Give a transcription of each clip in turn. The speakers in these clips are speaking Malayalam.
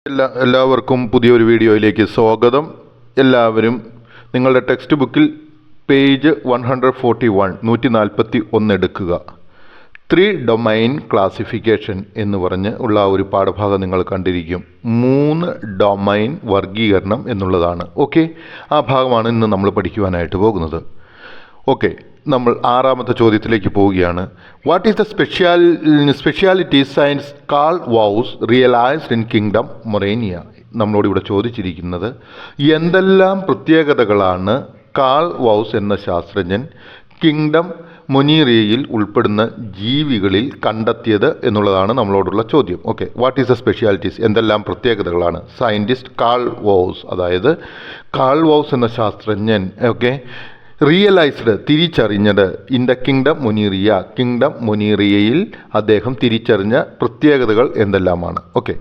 എല്ലാവർക്കും പുതിയൊരു വീഡിയോയിലേക്ക് സ്വാഗതം. എല്ലാവരും നിങ്ങളുടെ ടെക്സ്റ്റ് ബുക്കിൽ പേജ് 141 എടുക്കുക. 3 ഡൊമൈൻ ക്ലാസിഫിക്കേഷൻ എന്ന് പറഞ്ഞ് ഉള്ള ഒരു പാഠഭാഗം നിങ്ങൾ കണ്ടിരിക്കും. 3 ഡൊമൈൻ വർഗീകരണം എന്നുള്ളതാണ്. ഓക്കെ, ആ ഭാഗമാണ് ഇന്ന് നമ്മൾ പഠിക്കുവാനായിട്ട് പോകുന്നത്. ഓക്കെ, നമ്മൾ 6ാമത്തെ ചോദ്യത്തിലേക്ക് പോവുകയാണ്. What is the speciality science Carl Woese realised in kingdom Monera? നമ്മളോട് ഇവിടെ ചോദിച്ചിരിക്കുന്നത് എന്തെല്ലാം പ്രത്യേകതകളാണ് കാൾ വൗസ് എന്ന ശാസ്ത്രജ്ഞൻ കിങ്ഡം മൊനീറിയയിൽ ഉൾപ്പെടുന്ന ജീവികളിൽ കണ്ടെത്തിയത് എന്നുള്ളതാണ് നമ്മളോടുള്ള ചോദ്യം. Okay, what is the specialities, എന്തെല്ലാം പ്രത്യേകതകളാണ് സയൻറ്റിസ്റ്റ് കാൾ വൗസ്, അതായത് കാൾ വൗസ് എന്ന ശാസ്ത്രജ്ഞൻ റിയലൈസ്ഡ് തിരിച്ചറിഞ്ഞത് ഇൻ ദ കിങ്ഡം മൊനീറിയയിൽ അദ്ദേഹം തിരിച്ചറിഞ്ഞ പ്രത്യേകതകൾ എന്തെല്ലാമാണ്? ഓക്കെ,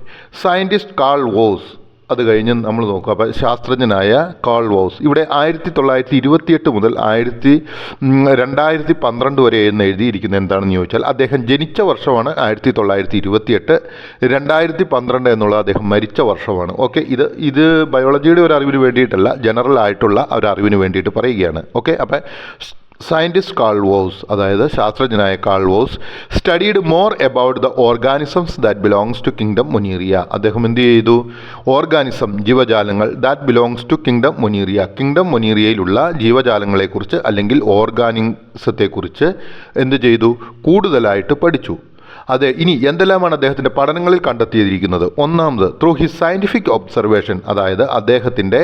സയൻറ്റിസ്റ്റ് കാൾ വൗസ്, അത് കഴിഞ്ഞ് നമ്മൾ നോക്കുക. അപ്പോൾ ശാസ്ത്രജ്ഞനായ കാൾ വൗസ് ഇവിടെ 1928 മുതൽ 2012 വരെ എന്ന് എഴുതിയിരിക്കുന്നത് എന്താണെന്ന് ചോദിച്ചാൽ അദ്ദേഹം ജനിച്ച വർഷമാണ് 1928, 2012 എന്നുള്ളത് അദ്ദേഹം മരിച്ച വർഷമാണ്. ഓക്കെ, ഇത് ബയോളജിയുടെ ഒരു അറിവിന് വേണ്ടിയിട്ടല്ല, ജനറൽ ആയിട്ടുള്ള ഒരു അറിവിന് വേണ്ടിയിട്ട് പറയുകയാണ്. ഓക്കെ, അപ്പം സയൻറ്റിസ്റ്റ് കാൾ വൗസ്, അതായത് ശാസ്ത്രജ്ഞനായ Carl Woese studied more about the organisms that belongs to kingdom Monera. അദ്ദേഹം എന്ത് ചെയ്തു? ജീവജാലങ്ങൾ ദാറ്റ് ബിലോങ്സ് ടു കിങ്ഡം മൊനീറിയയിലുള്ള ജീവജാലങ്ങളെക്കുറിച്ച് അല്ലെങ്കിൽ ഓർഗാനിസത്തെക്കുറിച്ച് എന്ത് ചെയ്തു? കൂടുതലായിട്ട് പഠിച്ചു. അതെ, ഇനി എന്തെല്ലാമാണ് അദ്ദേഹത്തിൻ്റെ പഠനങ്ങളിൽ കണ്ടെത്തിയിരിക്കുന്നത്? ഒന്നാമത് ത്രൂ ഹിസ് സയൻറ്റിഫിക് ഒബ്സർവേഷൻ, അതായത് അദ്ദേഹത്തിൻ്റെ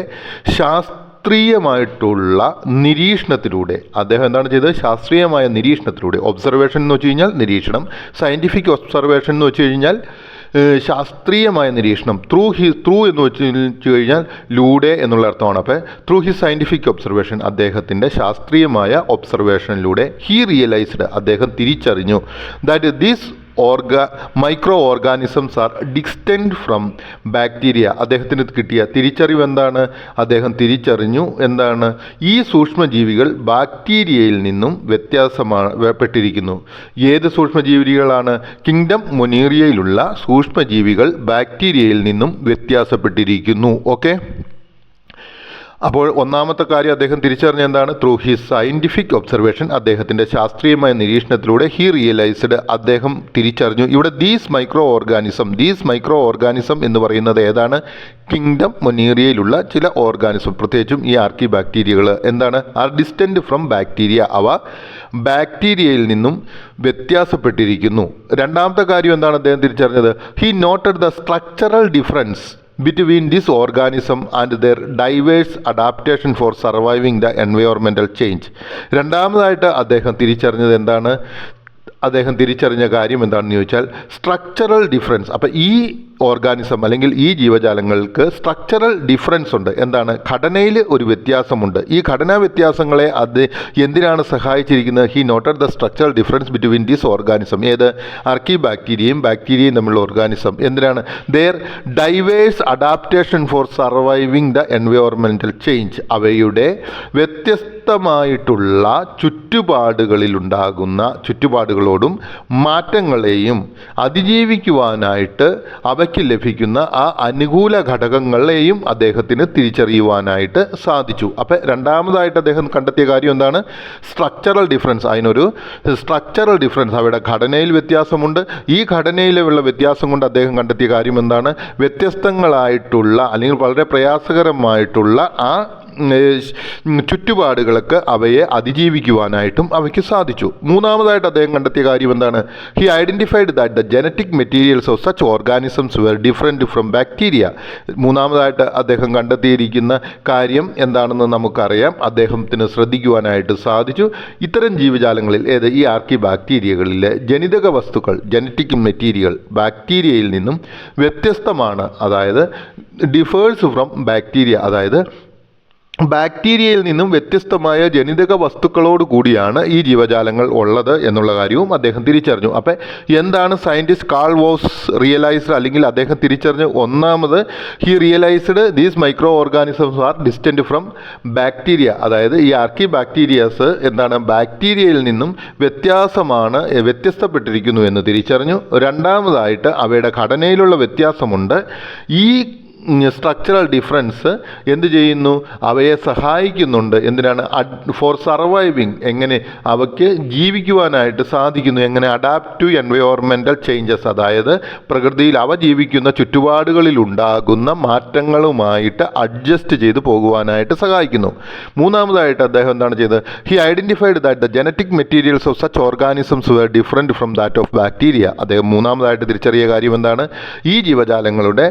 ശാസ്ത്രീയമായിട്ടുള്ള നിരീക്ഷണത്തിലൂടെ. അദ്ദേഹം എന്താണ് ചെയ്തത്? ശാസ്ത്രീയമായ നിരീക്ഷണത്തിലൂടെ. ഒബ്സർവേഷൻ എന്ന് വെച്ച് കഴിഞ്ഞാൽ നിരീക്ഷണം, സയൻറ്റിഫിക് ഒബ്സർവേഷൻ എന്ന് വെച്ച് കഴിഞ്ഞാൽ ശാസ്ത്രീയമായ നിരീക്ഷണം. ത്രൂ എന്ന് വെച്ച് കഴിഞ്ഞാൽ ലൂടെ എന്നുള്ള അർത്ഥമാണ്. അപ്പോൾ ത്രൂ ഹിസ് സയൻറ്റിഫിക് ഒബ്സർവേഷൻ, അദ്ദേഹത്തിൻ്റെ ശാസ്ത്രീയമായ ഒബ്സർവേഷനിലൂടെ ഹി റിയലൈസ്ഡ്, അദ്ദേഹം തിരിച്ചറിഞ്ഞു that these micro organisms are distant from bacteria. അദ്ദേഹത്തിന് കിട്ടിയ തിരിച്ചറിവ് എന്താണ്? അദ്ദേഹം തിരിച്ചറിഞ്ഞു എന്താണ്? ഈ സൂക്ഷ്മജീവികൾ ബാക്ടീരിയയിൽ നിന്നും വ്യത്യാസപ്പെട്ടിരിക്കുന്നു. ഏത് സൂക്ഷ്മജീവികളാണ്? കിങ്ഡം മൊനീറിയയിലുള്ള സൂക്ഷ്മജീവികൾ ബാക്ടീരിയയിൽ നിന്നും വ്യത്യാസപ്പെട്ടിരിക്കുന്നു. ഓക്കെ, അപ്പോൾ ഒന്നാമത്തെ കാര്യം അദ്ദേഹം തിരിച്ചറിഞ്ഞ എന്താണ്? ത്രൂ ഹിസ് സയൻറ്റിഫിക് ഒബ്സർവേഷൻ, അദ്ദേഹത്തിൻ്റെ ശാസ്ത്രീയമായ നിരീക്ഷണത്തിലൂടെ ഹി റിയലൈസ്ഡ്, അദ്ദേഹം തിരിച്ചറിഞ്ഞു. ഇവിടെ ദീസ് മൈക്രോ ഓർഗാനിസം എന്ന് പറയുന്നത് ഏതാണ്? കിങ്ഡം മൊനീറിയയിലുള്ള ചില ഓർഗാനിസം, പ്രത്യേകിച്ചും ഈ ആർക്കി ബാക്ടീരിയകൾ എന്താണ്? ആർ ഡിസ്റ്റൻറ്റ് ഫ്രം ബാക്ടീരിയ, അവ ബാക്ടീരിയയിൽ നിന്നും വ്യത്യാസപ്പെട്ടിരിക്കുന്നു. രണ്ടാമത്തെ കാര്യം എന്താണ് അദ്ദേഹം തിരിച്ചറിഞ്ഞത്? He noted the structural difference between this organism and their diverse adaptation for surviving the environmental change. രണ്ടാമതായിട്ട് അദ്ദേഹം തിരിച്ചറിഞ്ഞത് എന്താണ്? അദ്ദേഹം തിരിച്ചറിഞ്ഞ കാര്യം എന്താണെന്ന് ചോദിച്ചാൽ സ്ട്രക്ചറൽ ഡിഫറൻസ്. അപ്പം ഈ ഓർഗാനിസം അല്ലെങ്കിൽ ഈ ജീവജാലങ്ങൾക്ക് സ്ട്രക്ചറൽ ഡിഫറൻസ് ഉണ്ട്. എന്താണ്? ഘടനയിൽ ഒരു വ്യത്യാസമുണ്ട്. ഈ ഘടനാ വ്യത്യാസങ്ങളെ അത് എന്തിനാണ് സഹായിച്ചിരിക്കുന്നത്? He noted the structural difference between this organism. ഏത്? ആർക്കി ബാക്ടീരിയയും തമ്മിലുള്ള ഓർഗാനിസം. എന്തിനാണ്? Their diverse adaptation for surviving the environmental change. അവയുടെ വ്യത്യസ്തമായിട്ടുള്ള ചുറ്റുപാടുകളോടും മാറ്റങ്ങളെയും അതിജീവിക്കുവാനായിട്ട് അവയ്ക്ക് ലഭിക്കുന്ന ആ അനുകൂല ഘടകങ്ങളെയും അദ്ദേഹത്തിന് തിരിച്ചറിയുവാനായിട്ട് സാധിച്ചു. അപ്പം രണ്ടാമതായിട്ട് അദ്ദേഹം കണ്ടെത്തിയ കാര്യം എന്താണ്? Structural difference. അതിനൊരു സ്ട്രക്ചറൽ ഡിഫറൻസ്, അവയുടെ ഘടനയിൽ വ്യത്യാസമുണ്ട്. ഈ ഘടനയിലുള്ള വ്യത്യാസം കൊണ്ട് അദ്ദേഹം കണ്ടെത്തിയ കാര്യം എന്താണ്? വ്യത്യസ്തങ്ങളായിട്ടുള്ള അല്ലെങ്കിൽ വളരെ പ്രയാസകരമായിട്ടുള്ള ആ ചുറ്റുപാടുകൾക്ക് അവയെ അതിജീവിക്കുവാനായിട്ടും അവയ്ക്ക് സാധിച്ചു. മൂന്നാമതായിട്ട് അദ്ദേഹം കണ്ടെത്തിയ കാര്യം എന്താണ്? He identified that the genetic materials of such organisms were different from bacteria. മൂന്നാമതായിട്ട് അദ്ദേഹം കണ്ടെത്തിയിരിക്കുന്ന കാര്യം എന്താണെന്ന് നമുക്കറിയാം. അദ്ദേഹത്തിന് ശ്രദ്ധിക്കുവാനായിട്ട് സാധിച്ചു ഇത്തരം ജീവജാലങ്ങളിൽ, ഈ ആർക്കി ബാക്ടീരിയകളിലെ ജനിതക വസ്തുക്കൾ, ജനറ്റിക് മെറ്റീരിയൽ ബാക്ടീരിയയിൽ നിന്നും വ്യത്യസ്തമാണ്. അതായത് ഡിഫേഴ്സ് ഫ്രം ബാക്ടീരിയ, അതായത് ബാക്ടീരിയയിൽ നിന്നും വ്യത്യസ്തമായ ജനിതക വസ്തുക്കളോട് കൂടിയാണ് ഈ ജീവജാലങ്ങൾ ഉള്ളത് എന്നുള്ള കാര്യവും അദ്ദേഹം തിരിച്ചറിഞ്ഞു. അപ്പം എന്താണ് സയൻറ്റിസ്റ്റ് കാൾ വോസ് റിയലൈസ്ഡ്, അല്ലെങ്കിൽ അദ്ദേഹം തിരിച്ചറിഞ്ഞ് ഒന്നാമത് he realised these micro organisms are distant from bacteria, അതായത് ഈ ആർക്കി ബാക്ടീരിയാസ് എന്താണ് ബാക്ടീരിയയിൽ നിന്നും വ്യത്യസ്തപ്പെട്ടിരിക്കുന്നു എന്ന് തിരിച്ചറിഞ്ഞു. രണ്ടാമതായിട്ട് അവയുടെ ഘടനയിലുള്ള വ്യത്യാസമുണ്ട്. ഈ സ്ട്രക്ചറൽ ഡിഫറൻസ് എന്ത് ചെയ്യുന്നു, അവയെ സഹായിക്കുന്നുണ്ട്. എന്തിനാണ്? ഫോർ സർവൈവിങ്, എങ്ങനെ അവയ്ക്ക് ജീവിക്കുവാനായിട്ട് സാധിക്കുന്നു, എങ്ങനെ അഡാപ്റ്റ് ടു എൻവയോൺമെൻറ്റൽ ചേഞ്ചസ്, അതായത് പ്രകൃതിയിൽ അവ ജീവിക്കുന്ന ചുറ്റുപാടുകളിൽ ഉണ്ടാകുന്ന മാറ്റങ്ങളുമായിട്ട് അഡ്ജസ്റ്റ് ചെയ്ത് പോകുവാനായിട്ട് സഹായിക്കുന്നു. മൂന്നാമതായിട്ട് അദ്ദേഹം എന്താണ് ചെയ്തത്? He identified that the genetic materials of such organisms were different from that of bacteria. അദ്ദേഹം മൂന്നാമതായിട്ട് തിരിച്ചറിയ കാര്യം എന്താണ്? ഈ ജീവജാലങ്ങളുടെ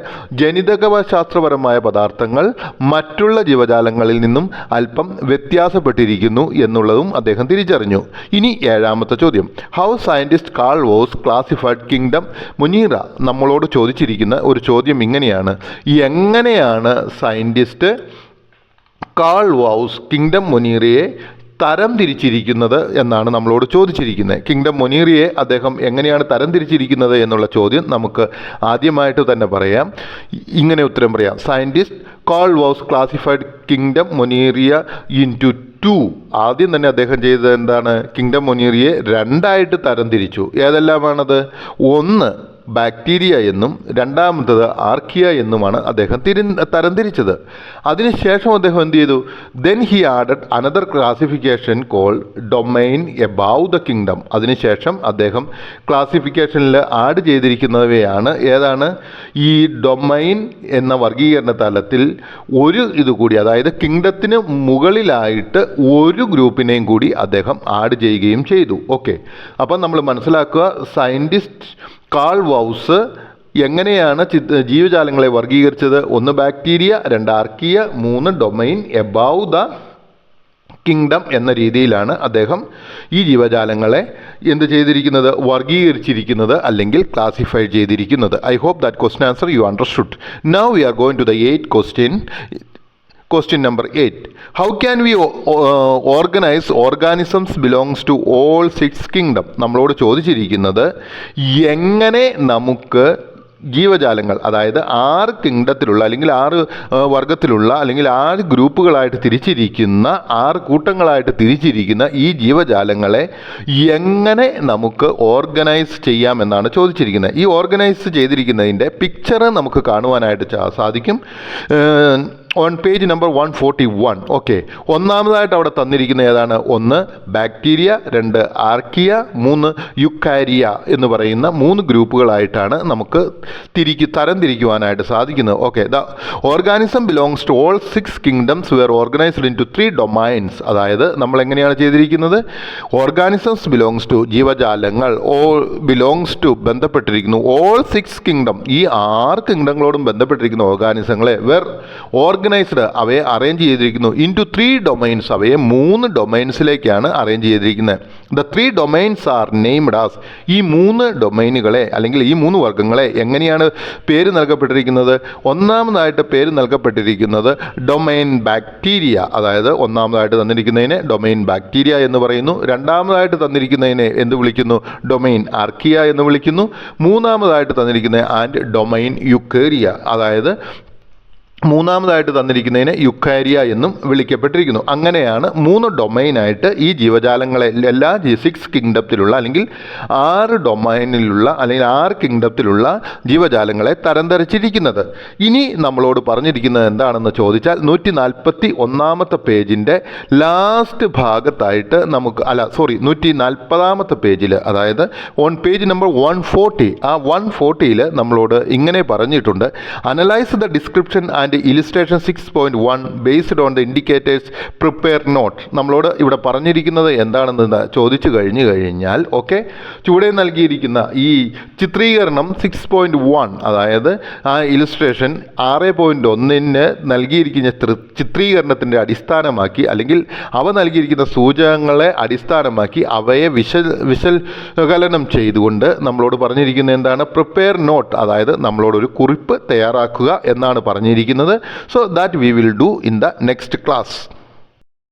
ശാസ്ത്രപരമായ പദാർത്ഥങ്ങൾ മറ്റുള്ള ജീവജാലങ്ങളിൽ നിന്നും അല്പം വ്യത്യാസപ്പെട്ടിരിക്കുന്നു എന്നുള്ളതും അദ്ദേഹം തിരിച്ചറിഞ്ഞു. ഇനി ഏഴാമത്തെ ചോദ്യം, how scientist Carl Woese classified kingdom Monera. നമ്മളോട് ചോദിച്ചിരിക്കുന്ന ഒരു ചോദ്യം ഇങ്ങനെയാണ്: എങ്ങനെയാണ് സയൻറ്റിസ്റ്റ് കാൾ വോസ് കിങ്ഡം മുനീറയെ തരം തിരിച്ചിരിക്കുന്നത് എന്നാണ് നമ്മളോട് ചോദിച്ചിരിക്കുന്നത്. കിങ്ഡം മൊനീറിയെ അദ്ദേഹം എങ്ങനെയാണ് തരം തിരിച്ചിരിക്കുന്നത് എന്നുള്ള ചോദ്യം നമുക്ക് ആദ്യമായിട്ട് തന്നെ പറയാം. ഇങ്ങനെ ഉത്തരം പറയാം: scientist Carl Woese classified kingdom Monera into 2. ആദ്യം തന്നെ അദ്ദേഹം ചെയ്തത് എന്താണ്? കിങ്ഡം മൊനീറിയെ രണ്ടായിട്ട് തരം തിരിച്ചു. ഏതെല്ലാമാണത്? ഒന്ന് ബാക്ടീരിയ എന്നും രണ്ടാമത്തത് ആർക്കിയ എന്നുമാണ് അദ്ദേഹം തരംതിരിച്ചത്. അതിനുശേഷം അദ്ദേഹം എന്ത് ചെയ്തു? Then he added another classification call domain above the kingdom. അതിനുശേഷം അദ്ദേഹം ക്ലാസിഫിക്കേഷനിൽ ആഡ് ചെയ്തിരിക്കുന്നവയാണ് ഏതാണ്? ഈ ഡൊമൈൻ എന്ന വർഗീകരണ തലത്തിൽ ഒരു ഇതുകൂടി, അതായത് കിങ്ഡത്തിന് മുകളിലായിട്ട് ഒരു ഗ്രൂപ്പിനെയും കൂടി അദ്ദേഹം ആഡ് ചെയ്യുകയും ചെയ്തു. ഓക്കെ, അപ്പം നമ്മൾ മനസ്സിലാക്കുക, സയൻറ്റിസ്റ്റ് കാൾ വോസ് എങ്ങനെയാണ് ജീവജാലങ്ങളെ വർഗീകരിച്ചത്? ഒന്ന് ബാക്ടീരിയ, രണ്ട് ആർക്കിയ, മൂന്ന് ഡൊമൈൻ എബവ് ദ കിങ്ഡം എന്ന രീതിയിലാണ് അദ്ദേഹം ഈ ജീവജാലങ്ങളെ എന്ത് ചെയ്തിരിക്കുന്നത്? വർഗീകരിച്ചിരിക്കുന്നത് അല്ലെങ്കിൽ ക്ലാസിഫൈ ചെയ്തിരിക്കുന്നത്. I hope that question answer you understood. Now we are going to the 8th question. Question number 8. How can we organize organisms belongs to all 6 kingdom? നമ്മളോട് ചോദിച്ചിരിക്കുന്നത് എങ്ങനെ നമുക്ക് ജീവജാലങ്ങൾ, അതായത് 6 കിങ്ഡത്തിലുള്ള അല്ലെങ്കിൽ 6 വർഗത്തിലുള്ള അല്ലെങ്കിൽ 6 ഗ്രൂപ്പുകളായിട്ട് തിരിച്ചിരിക്കുന്ന 6 കൂട്ടങ്ങളായിട്ട് തിരിച്ചിരിക്കുന്ന ഈ ജീവജാലങ്ങളെ എങ്ങനെ നമുക്ക് ഓർഗനൈസ് ചെയ്യാമെന്നാണ് ചോദിച്ചിരിക്കുന്നത്. ഈ ഓർഗനൈസ് ചെയ്തിരിക്കുന്നതിൻ്റെ പിക്ചർ നമുക്ക് കാണുവാനായിട്ട് സാധിക്കും ഓൺ പേജ് നമ്പർ 141. ഓക്കെ, ഒന്നാമതായിട്ട് അവിടെ തന്നിരിക്കുന്ന ഏതാണ്? ഒന്ന് ബാക്ടീരിയ, രണ്ട് ആർക്കിയ, മൂന്ന് യുക്കാരിയ എന്ന് പറയുന്ന 3 ഗ്രൂപ്പുകളായിട്ടാണ് നമുക്ക് തരംതിരിക്കുവാനായിട്ട് സാധിക്കുന്നത്. Okay, the organism belongs to all 6 kingdoms were organised in to 3 domains. അതായത് നമ്മൾ എങ്ങനെയാണ് ചെയ്തിരിക്കുന്നത്? ഓർഗാനിസംസ് ബിലോങ്സ് ടു ജീവജാലങ്ങൾ ബിലോങ്സ് ടു ബന്ധപ്പെട്ടിരിക്കുന്നു ഓൾ 6 കിങ്ഡം, ഈ 6 കിങ്ഡങ്ങളോടും ബന്ധപ്പെട്ടിരിക്കുന്ന ഓർഗാനിസങ്ങളെ വെർ ഓർഗനൈസ്ഡ്, അവയെ അറേഞ്ച് ചെയ്തിരിക്കുന്നു ഇൻടു 3 ഡൊമൈൻസ്, അവയെ 3 ഡൊമൈൻസിലേക്കാണ് അറേഞ്ച് ചെയ്തിരിക്കുന്നത്. The 3 domains are named as. ഈ 3 ഡൊമൈനുകളെ അല്ലെങ്കിൽ ഈ 3 വർഗ്ഗങ്ങളെ എങ്ങനെയാണ് പേര് നൽകപ്പെട്ടിരിക്കുന്നത്? ഒന്നാമതായിട്ട് പേര് നൽകപ്പെട്ടിരിക്കുന്നത് ഡൊമൈൻ ബാക്ടീരിയ, അതായത് ഒന്നാമതായിട്ട് തന്നിരിക്കുന്നതിനെ ഡൊമൈൻ ബാക്ടീരിയ എന്ന് പറയുന്നു. രണ്ടാമതായിട്ട് തന്നിരിക്കുന്നതിനെ എന്ത് വിളിക്കുന്നു? ഡൊമൈൻ ആർക്കിയ എന്ന് വിളിക്കുന്നു. മൂന്നാമതായിട്ട് തന്നിരിക്കുന്ന ആൻഡ് ഡൊമൈൻ യുക്കേരിയ, അതായത് മൂന്നാമതായിട്ട് തന്നിരിക്കുന്നതിനെ യുക്കാരിയ എന്നും വിളിക്കപ്പെട്ടിരിക്കുന്നു. അങ്ങനെയാണ് 3 ഡൊമൈനായിട്ട് ഈ ജീവജാലങ്ങളെ എല്ലാ 6 കിങ്ഡത്തിലുള്ള അല്ലെങ്കിൽ 6 ഡൊമൈനിലുള്ള അല്ലെങ്കിൽ 6 കിങ്ഡത്തിലുള്ള ജീവജാലങ്ങളെ തരംതിരിച്ചിരിക്കുന്നത്. ഇനി നമ്മളോട് പറഞ്ഞിരിക്കുന്നത് എന്താണെന്ന് ചോദിച്ചാൽ 141 പേജിൻ്റെ ലാസ്റ്റ് ഭാഗത്തായിട്ട് 140 പേജിൽ, അതായത് ഓൺ പേജ് നമ്പർ 140, ആ 140 നമ്മളോട് ഇങ്ങനെ പറഞ്ഞിട്ടുണ്ട്: analyse the description and illustration 6.1 based on the indicators prepare note. നമ്മളോട് ഇവിടെ പറഞ്ഞിരിക്കുന്നത് എന്താണെന്ന് ചോദിച്ചു കഴിഞ്ഞാൽ ഓക്കെ, ചുവടെ നൽകിയിരിക്കുന്ന ഈ ചിത്രീകരണം 6.1, അതായത് ആ ഇലിസ്ട്രേഷൻ 6.1 നൽകിയിരിക്കുന്ന ചിത്രീകരണത്തിൻ്റെ അടിസ്ഥാനമാക്കി അല്ലെങ്കിൽ അവ നൽകിയിരിക്കുന്ന സൂചകങ്ങളെ അടിസ്ഥാനമാക്കി അവയെ വിശകലനം ചെയ്തുകൊണ്ട് നമ്മളോട് പറഞ്ഞിരിക്കുന്നത് എന്താണ്? പ്രിപ്പയർ നോട്ട്, അതായത് നമ്മളോടൊരു കുറിപ്പ് തയ്യാറാക്കുക എന്നാണ് പറഞ്ഞിരിക്കുന്നത്. ചെയ്യുന്നത്. So that we will do in the next class.